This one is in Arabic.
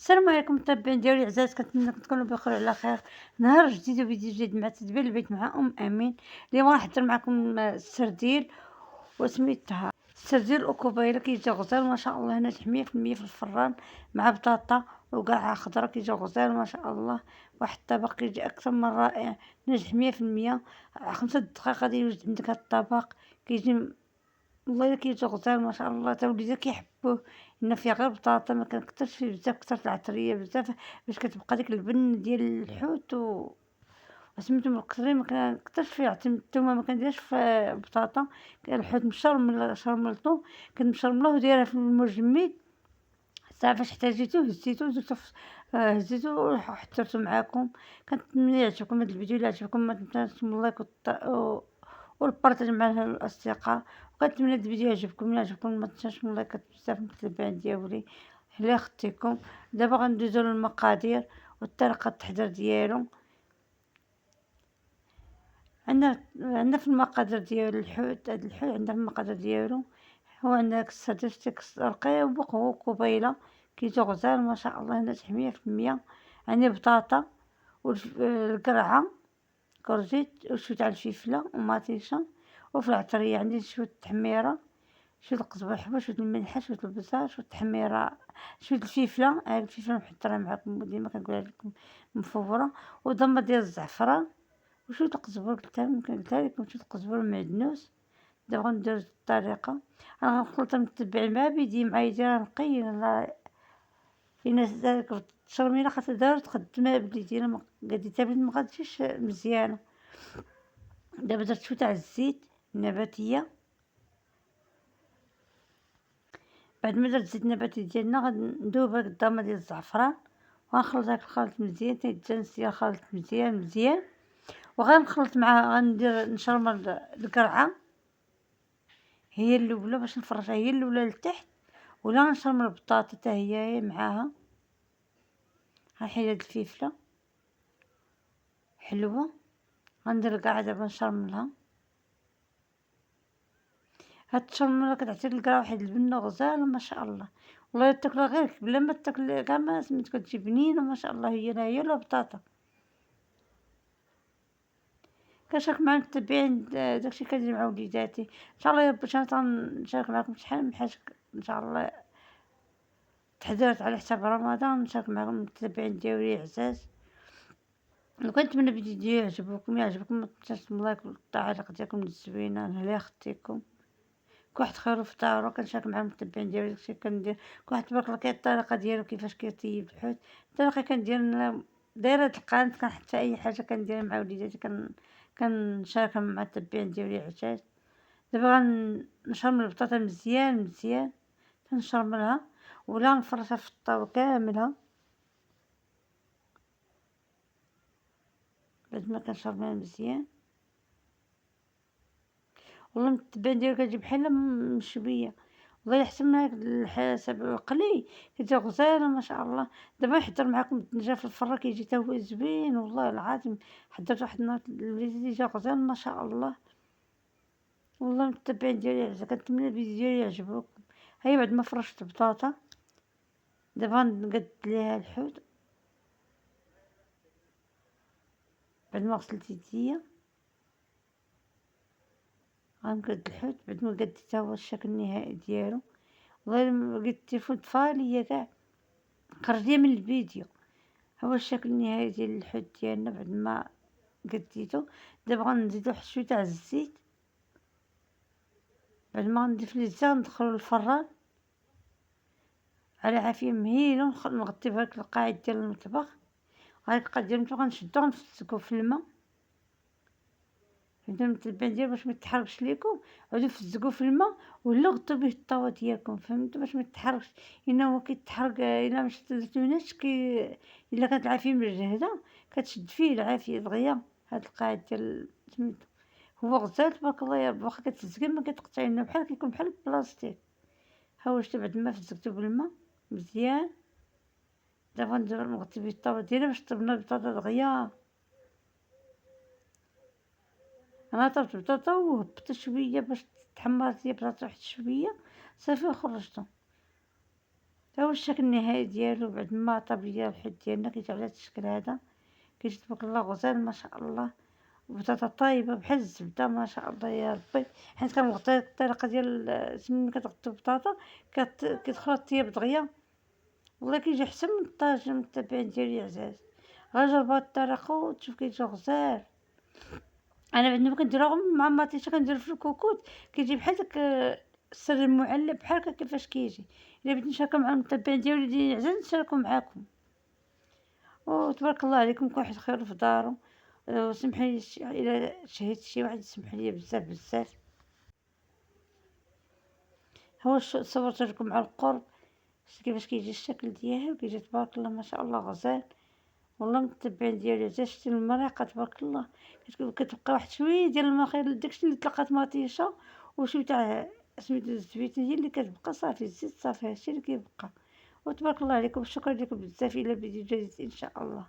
السلام عليكم متابعين ديالي العزاز، كنتمنىكم تكونوا بخير وعلى خير. نهار جديد وفيديو جديد مع تدبير البيت مع امين. اليوم راح نحضر معكم السرديل وسميتها السرديل وكوبايله. كيجي غزال ما شاء الله، ناجح 100% في الفران مع بطاطا وقاع خضرا. كيجي غزال ما شاء الله، واحد الطبق كيجي اكثر من رائع، ناجح 100%. 5 دقائق غادي يوجد عندك هاد الطبق. كيجي والله إلا كيجي غزال ما شاء الله، تا وليدات كيحبوه، لأن فيه غير بطاطا، ما كنكترش فيه بزاف، كترت العطرية بزاف باش كتبقى ديك البن ديال الحوت وسميتو مكترين. ما كنكترش فيه الثومة، ما كنديرش في البطاطا. الحوت شرملطو، كنشرملوه ودايره في المجمد. صافي فاش احتاجيتو هزيتو درتو هزيتو وحضرتو معاكم. كنتمنى يعجبكم هاد الفيديو. الا عجبكم ما تنساوش من اللايك والبارطاج مع الاصدقاء. وكنتمنى هاد الفيديو يعجبكم. الا عجبكم ما تنساوش من اللايكات بزاف من المتابعين ديالي الا اختيكم. دابا غندوزو للمقادير والطريقه التحضير ديالو. عندنا في المقادير ديال الحوت، هاد الحوت عندنا في المقادير ديالو. هو عندك ستيك رقيق وقبيله كيجي غزال ما شاء الله، ناجح 100%. عندي بطاطا والقرعه كورجيت وشويه تاع الفلفله ومطيشه. وفي العطريه عندي شويه التحميره، شويه القزبر الحبه، شويه الملحه، شويه البصل، شويه التحميره، شويه الفلفله. هاي الفلفله محضرها معكم ديما كنقولها لكم مفوره. وضمه ديال الزعفران وشويه القزبر، قلتها لكم شويه القزبر المعدنوس. دابا غندير الطريقه. انا غنخلط متبعي مع بيدي مع يدي نقي. الناس ذلك التشرميله خاصها دار تخدمها بليدي، انا قديتها بليدي ما غاديش مزيانه. دابا درت شويه تاع الزيت النباتيه. بعد ما درت الزيت النباتي ديالنا غندوب هاك الضامه ديال الزعفران وغنخلط هاك الخليط مزيان تيتجانس ديال الخليط مزيان. وغنخلط معاه غندير نشرمل القرعه هي الاولى باش نفرشها، هي الاولى لتحت. ولا نشرمل البطاطا حتى هي معاها. غنحيد هاد الفلفله حلوه، غندير القرعه دابا نشرملها. هاد الشرمله كتعطي القرعه واحد البنه غزاله ما شاء الله. والله تاكلها غير بلا ما تاكل كاع، ما سميتو كتجي بنينه ما شاء الله. هي ولا بطاطا. كنشارك مع المتبعين داكشي كندير مع وليداتي. ان شاء الله يا ربي نشارك معكم شحال من حاجه ان شاء الله تحضرت على حساب رمضان. نشارك معكم المتابعين ديالي العزاز. وكنتمنى الفيديو ديالي يعجبكم. ما تنساوش من لايك والتعليق ديالكم الزوينه لهلا اختيكم. كل واحد خيرو في دارو. كنشارك مع المتبعين ديالي داكشي كندير. كل واحد تبارك الله كاين الطريقه ديالو كيفاش كيطيب الحوت. الطريقه كندير انا دايره هاد القناه، كنحط فيها اي حاجه كنديرها مع وليداتي كنشاركها مع التبعين ديالي العزاز. دابا غنشرمل البطاطا مزيان كنشرملها ولا نفرشها في الطاوة كاملها. بعد ما كنشرملها مزيان والله التبان ديالو كتجي بحال مشويه. والله احسن من هاك الحسب القلي كتجي غزاله ما شاء الله. دابا نحضر معكم الدنجه في الفران كيجي تا هو زوين والله العظيم. حضرت واحد النهار الوليدات جا غزال ما شاء الله. والله المتبعين ديالي كنتمنى الفيديو ديالي يعجبكم. هيا بعد ما فرشت البطاطا دابا غنقد ليها الحوت. بعد ما غسلت يديا غنقد الحوت. بعد ما قديت هو الشكل النهائي ديالو. والله لقيت التليفون طفى ليا كاع، خرج ليا من الفيديو. هو الشكل النهائي ديال الحوت ديالنا بعد ما قديتو. دابا غنزيدو واحد شويه تاع الزيت. بعد ما غنضيف ليه الزيت غندخلو للفران على عافيه مهيله ونغطي بهاك القاعد ديال المطبخ. هاك القاعد ديال المطبخ غنشدو غنفسكو في الماء. فهمتو المتبعين ديالي باش ميتحرقش ليكم. عودو فزقوه في الماء ولا غطوا به الطاوة ديالكم، فهمتو باش ميتحرقش. الا هو كيتحرق الا مشدتوناش الا كانت العافية مجهدة كتشد فيه العافية دغيا. هاد القاعد ديال سميتو هو غزال تبارك الله يا ربي. واخا كتفزقي ما كتقطعي لنا بحال كيكون بحال البلاصتيك. ها هو شتو بعد ما فزقتو بالماء مزيان. دابا ندير نغطي به الطاوة ديالي باش طبنا البطاطا دغيا. انا طبت البطاطا وهبطت شويه باش تحمرت ليا البطاطا واحد شويه صافي وخرجتهم. تا هو الشكل النهائي ديالو بعد ما طاب ليا الحوت ديالنا كيجي على هاد الشكل هذا، كيجي تبارك الله غزال ما شاء الله، وبطاطا طايبة بحال الزبدة ما شاء الله يا ربي، حيت كنغطي الطريقة ديال ملي كتغطي البطاطا كيدخلها طياب دغيا، والله كيجي أحسن من الطاجين. المتبعين ديالي عزاز غير جربوا هاد الطريقة وتشوف كيجي غزال. انا بعد ما كنديرها غير مع مطيشه كندير في الكوكوط كيجي بحال داك السر المعلب بحال هكا كيفاش كيجي. الا بغيتو نشاركو مع المتبعين ديالي ديال عزاز نشاركو معاكم، وتبارك الله عليكم كل واحد خير في دارو. وسمحي لي الا شهيت شي واحد سمح لي بزاف بزاف. هو صورت لكم على القرب كيفاش كيجي الشكل ديالو، كيجي تبارك الله ما شاء الله غزال. والله متبعين ديالي عزاز شتي المريقة تبارك الله كتبقى واحد شويه ديال الماء خير داكشي اللي تلقات مطيشه وشويه تاع سميتو الزبيته هي اللي كتبقى صافي الزيت صافي هادشي اللي كيبقى. وتبارك الله عليكم شكرا لكم بزاف الى فيديو جديد ان شاء الله.